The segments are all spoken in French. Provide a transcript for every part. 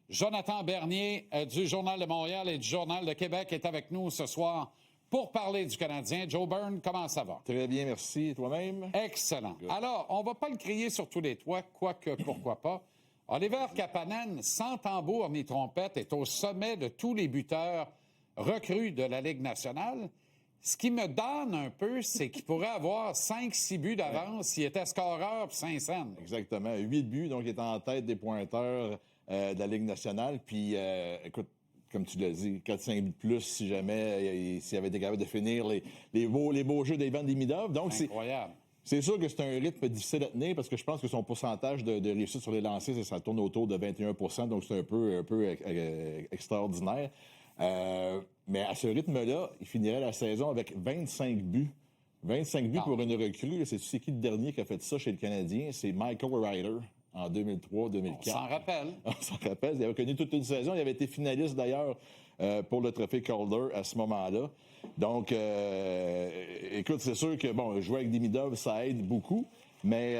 Jonathan Bernier du Journal de Montréal et du Journal de Québec est avec nous ce soir pour parler du Canadien. Joe Byrne, comment ça va? Très bien, merci. Et toi-même? Excellent. Good. Alors, on va pas le crier sur tous les toits, quoique, pourquoi pas. Oliver Kapanen, sans tambour ni trompette, est au sommet de tous les buteurs recrues de la Ligue nationale. Ce qui me donne un peu, c'est qu'il pourrait avoir 5-6 buts d'avance s'il était scoreur puis Saint-Saëns. Exactement. 8 buts, donc il est en tête des pointeurs de la Ligue nationale. Puis, écoute, comme tu l'as dit, 4-5 buts de plus si jamais s'il avait été capable de finir les beaux jeux d'Ivan Demidov. Donc, c'est incroyable. C'est sûr que c'est un rythme difficile à tenir parce que je pense que son pourcentage de réussite sur les lancers, ça tourne autour de 21 %, donc c'est un peu extraordinaire. Mais à ce rythme-là, il finirait la saison avec 25 buts. 25 buts pour une recrue. C'est qui le dernier qui a fait ça chez le Canadien? C'est Michael Ryder en 2003-2004. On s'en rappelle. On s'en rappelle. Il avait connu toute une saison. Il avait été finaliste, d'ailleurs, pour le trophée Calder à ce moment-là. Donc, écoute, c'est sûr que, bon, jouer avec Demidov, ça aide beaucoup. Mais,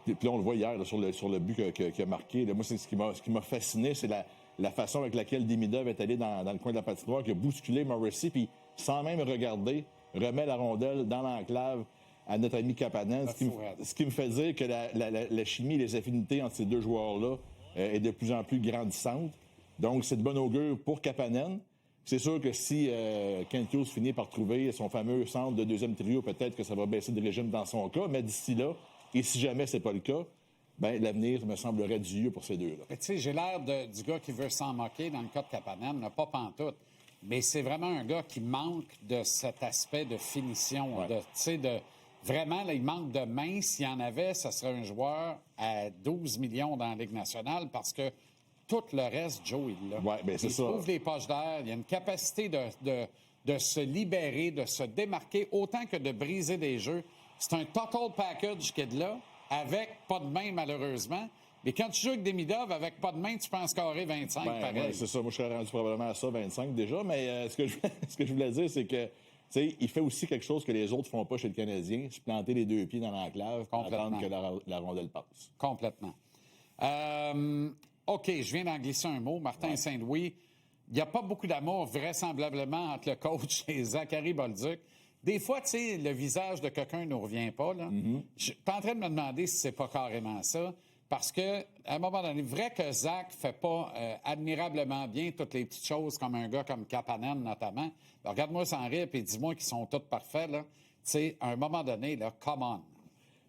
puis là, on le voit hier là, sur le but qu'il a marqué. Là, moi, c'est ce qui m'a fasciné, c'est la façon avec laquelle Demidov est allé dans le coin de la patinoire, qui a bousculé Morrissey, puis sans même regarder, remet la rondelle dans l'enclave à notre ami Kapanen, ce qui me fait dire que la chimie et les affinités entre ces deux joueurs-là est de plus en plus grandissante. Donc, c'est de bon augure pour Kapanen. C'est sûr que si Kent Hughes finit par trouver son fameux centre de deuxième trio, peut-être que ça va baisser de régime dans son cas, mais d'ici là, et si jamais c'est pas le cas, ben l'avenir me semblerait dieu pour ces deux-là. Tu sais, j'ai l'air du gars qui veut s'en moquer dans le cas de Kapanen, pas pantoute. Mais c'est vraiment un gars qui manque de cet aspect de finition. Ouais. Vraiment, là, il manque de main. S'il y en avait, ce serait un joueur à 12 millions dans la Ligue nationale parce que tout le reste, Joe, il l'a. Ouais, ben c'est ça. Il trouve des poches d'air. Il y a une capacité de se libérer, de se démarquer, autant que de briser des jeux. C'est un total package qui est de là, avec pas de main, malheureusement. Mais quand tu joues avec Demidov, avec pas de main, tu peux en scorer 25, pareil. Ouais, c'est ça. Moi, je serais rendu probablement à ça, 25 déjà. Mais ce que je voulais dire, c'est que il fait aussi quelque chose que les autres font pas chez le Canadien, se planter les deux pieds dans l'enclave pour attendre que la rondelle passe. Complètement. OK, je viens d'en glisser un mot. Martin Saint-Louis, il n'y a pas beaucoup d'amour, vraisemblablement, entre le coach et Zachary Bolduc. Des fois, tu sais, le visage de quelqu'un ne nous revient pas. Là. Je suis en train de me demander si c'est pas carrément ça. Parce que, à un moment donné, vrai que Zach fait pas admirablement bien toutes les petites choses comme un gars comme Kapanen, notamment. Alors, regarde-moi sans rire et dis-moi qu'ils sont tous parfaits, là. Tu sais, à un moment donné, là, come on.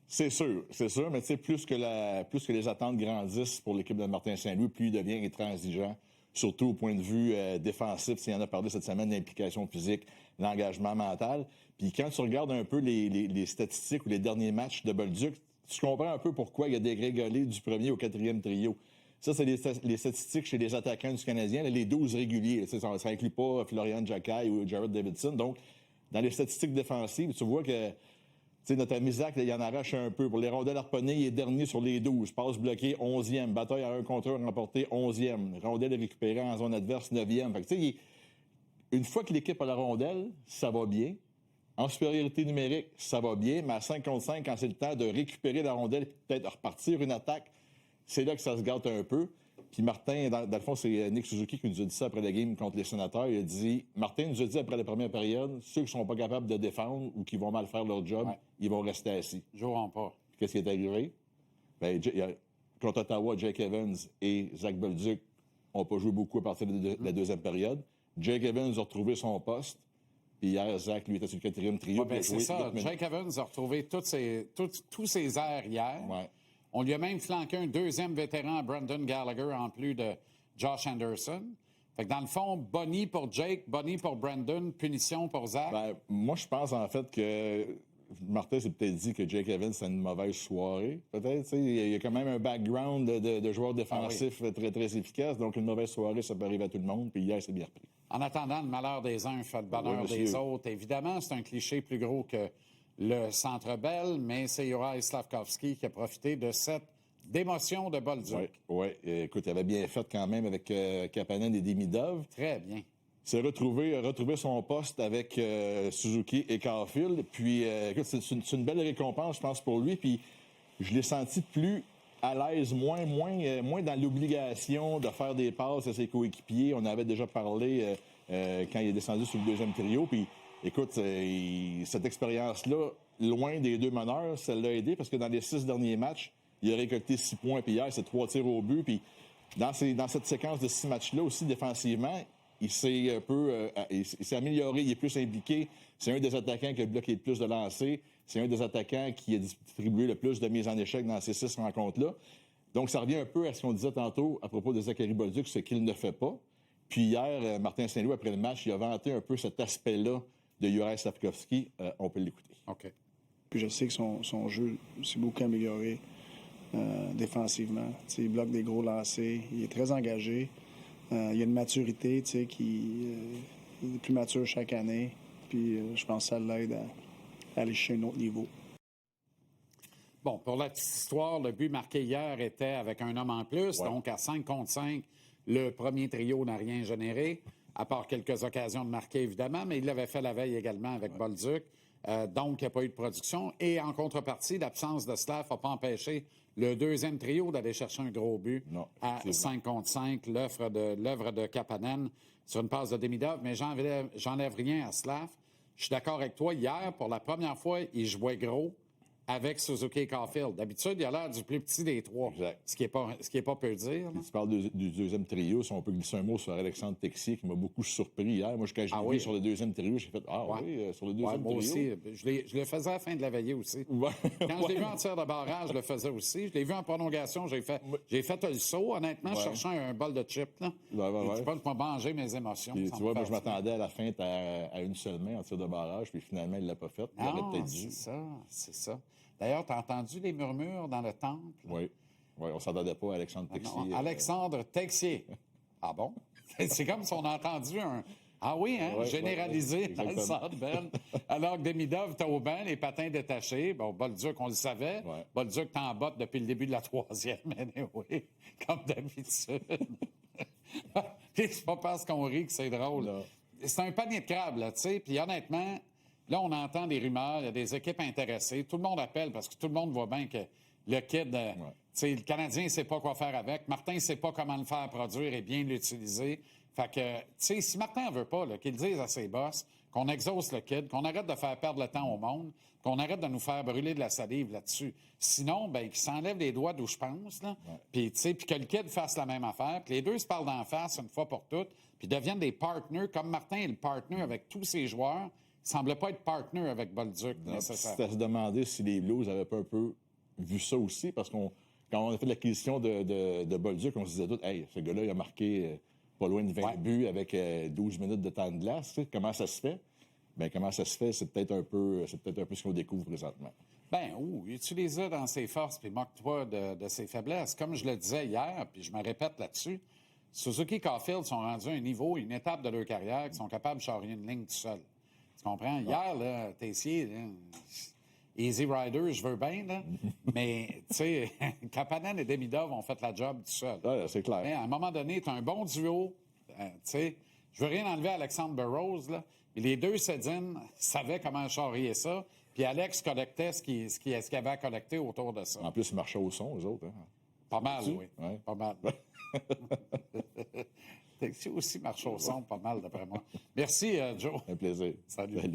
C'est sûr, mais tu sais, plus que les attentes grandissent pour l'équipe de Martin Saint-Louis, plus il devient intransigeant, surtout au point de vue défensif. Il y en a parlé cette semaine, l'implication physique, l'engagement mental. Puis quand tu regardes un peu les statistiques ou les derniers matchs de Bolduc, tu comprends un peu pourquoi il y a dégrégolé du premier au quatrième trio. Ça, c'est les statistiques chez les attaquants du Canadien, là, les 12 réguliers. Ça inclut pas Florian Jacquet ou Jared Davidson. Donc, dans les statistiques défensives, tu vois que notre ami Zach, il en arrache un peu. Pour les rondelles harponnées, il est dernier sur les 12. Passe bloqué, 11e. Bataille à 1 contre 1 remporté, 11e. Rondelle récupérée en zone adverse, 9e. Fait que, une fois que l'équipe a la rondelle, ça va bien. En supériorité numérique, ça va bien, mais à 5 contre 5, quand c'est le temps de récupérer la rondelle et peut-être repartir une attaque, c'est là que ça se gâte un peu. Puis Martin, dans le fond, c'est Nick Suzuki qui nous a dit ça après la game contre les Sénateurs. Il a dit, Martin nous a dit après la première période, ceux qui sont pas capables de défendre ou qui vont mal faire leur job, ils vont rester assis. Ils joueront pas. Puis qu'est-ce qui est arrivé? Ben, contre Ottawa, Jake Evans et Zach Bolduc n'ont pas joué beaucoup à partir de la deuxième période. Jake Evans a retrouvé son poste. Puis hier, Zach, lui, était sur le quatrième trio. Ouais, c'est ça. Jake Evans a retrouvé tous ses airs hier. Ouais. On lui a même flanqué un deuxième vétéran, Brendan Gallagher, en plus de Josh Anderson. Fait que dans le fond, Bonnie pour Jake, Bonnie pour Brendan, punition pour Zach. Ben, moi, je pense en fait que Martin s'est peut-être dit que Jake Evans, c'est une mauvaise soirée. Peut-être. Il y a quand même un background de joueur défensif très, très efficace. Donc, une mauvaise soirée, ça peut arriver à tout le monde. Puis hier, c'est bien repris. En attendant, le malheur des uns fait le bonheur des autres. Évidemment, c'est un cliché plus gros que le Centre Bell, mais c'est Juraj Slafkovský qui a profité de cette démotion de Bolduc. Oui. Écoute, il avait bien fait quand même avec Kapanen et Demidov. Très bien. s'est retrouvé son poste avec Suzuki et Caulfield. Puis, écoute, c'est une belle récompense, je pense, pour lui. Puis, je l'ai senti plus à l'aise, moins dans l'obligation de faire des passes à ses coéquipiers. On avait déjà parlé quand il est descendu sur le deuxième trio. Puis, écoute, cette expérience-là, loin des deux meneurs, ça l'a aidé parce que dans les 6 derniers matchs, il a récolté 6 points. Puis hier, c'est 3 tirs au but. Puis dans cette séquence de 6 matchs-là aussi, défensivement, il s'est amélioré, il est plus impliqué. C'est un des attaquants qui a bloqué le plus de lancers. C'est un des attaquants qui a distribué le plus de mises en échec dans ces 6 rencontres-là. Donc, ça revient un peu à ce qu'on disait tantôt à propos de Zachary Bolduc, ce qu'il ne fait pas. Puis hier, Martin Saint-Louis, après le match, il a vanté un peu cet aspect-là de Juraj Slafkovský. On peut l'écouter. OK. Puis je sais que son jeu s'est beaucoup amélioré défensivement. T'sais, il bloque des gros lancers. Il est très engagé. Il a une maturité qui est plus mature chaque année. Puis je pense que ça l'aide à aller chercher un autre niveau. Bon, pour la petite histoire, le but marqué hier était avec un homme en plus. Ouais. Donc, à 5 contre 5, le premier trio n'a rien généré, à part quelques occasions de marquer, évidemment, mais il l'avait fait la veille également avec Bolduc. Donc, il n'y a pas eu de production. Et en contrepartie, l'absence de Slav n'a pas empêché le deuxième trio d'aller chercher un gros but à 5 contre 5, l'œuvre de Kapanen sur une passe de Demidov. Mais j'enlève rien à Slav. Je suis d'accord avec toi. Hier, pour la première fois, il jouait gros avec Suzuki et Caulfield. D'habitude, il a l'air du plus petit des trois. Exact. Ce qui est pas peu dire. Tu parles du deuxième trio. Si on peut glisser un mot sur Alexandre Texier, qui m'a beaucoup surpris hier. Moi, quand j'ai vu sur le deuxième trio, j'ai fait « Ah oui, sur le deuxième moi trio. » aussi. Je le faisais à la fin de la veillée aussi. Ouais. Quand je l'ai vu en tir de barrage, je le faisais aussi. Je l'ai vu en prolongation, j'ai fait le saut. Honnêtement, je cherchais un bol de chips. Là. Je pense que je manger mes émotions. Puis, tu vois, moi, je m'attendais à la fin à une seule main en tir de barrage, puis finalement, il ne l'a pas fait. Il aurait peut-être dû. C'est ça. D'ailleurs, tu as entendu les murmures dans le temple? Oui, on ne s'entendait pas à Alexandre Texier. Non, Alexandre Texier. Ah bon? C'est comme si on a entendu un... Ah oui, hein? Généralisé dans le centre Bell. Alors que Demidov était au banc, les patins détachés. Bon, Bolduc, on le savait. Ouais. Bolduc est en botte depuis le début de la troisième. Mais oui, comme d'habitude. C'est pas parce qu'on rit que c'est drôle. Non. C'est un panier de crabes, là, tu sais. Puis honnêtement... Là, on entend des rumeurs, il y a des équipes intéressées. Tout le monde appelle parce que tout le monde voit bien que le kid, le Canadien ne sait pas quoi faire avec. Martin ne sait pas comment le faire produire et bien l'utiliser. Fait que, tu sais, si Martin ne veut pas, qu'il dise à ses boss qu'on exauce le kid, qu'on arrête de faire perdre le temps au monde, qu'on arrête de nous faire brûler de la salive là-dessus. Sinon, ben qu'il s'enlève les doigts d'où je pense, là. Puis, tu sais, puis que le kid fasse la même affaire, que les deux se parlent d'en face une fois pour toutes, puis deviennent des partners, comme Martin est le partner avec tous ses joueurs. Il ne semblait pas être partner avec Bolduc, nécessairement. C'était à se demander si les Blues n'avaient pas un peu vu ça aussi, parce quand on a fait l'acquisition de Bolduc, on se disait tout, hey, ce gars-là, il a marqué pas loin de 20 buts avec 12 minutes de temps de glace. Tu sais, comment ça se fait? Bien, comment ça se fait, c'est peut-être un peu ce qu'on découvre présentement. Bien, utilise-le dans ses forces, puis moque-toi de ses faiblesses. Comme je le disais hier, puis je me répète là-dessus, Suzuki et Caulfield sont rendus à un niveau, une étape de leur carrière, qui sont capables de charrier une ligne tout seul. Tu comprends? Hier, là, Tessier, là, Easy Rider, je veux bien, là, mais, tu sais, Kapanen et Demidov ont fait la job tout seul. Ouais, c'est clair. Mais à un moment donné, tu as un bon duo, tu sais, je veux rien enlever à Alexandre Burroughs, là, mais les deux Sedin savaient comment charrier ça, puis Alex collectait ce qu'il avait à collecter autour de ça. En plus, ils marchaient au son, eux autres. Hein? Pas mal, oui. Ouais. Pas mal. Texio aussi marche au son, pas mal, d'après moi. Merci, Joe. Un plaisir. Salut.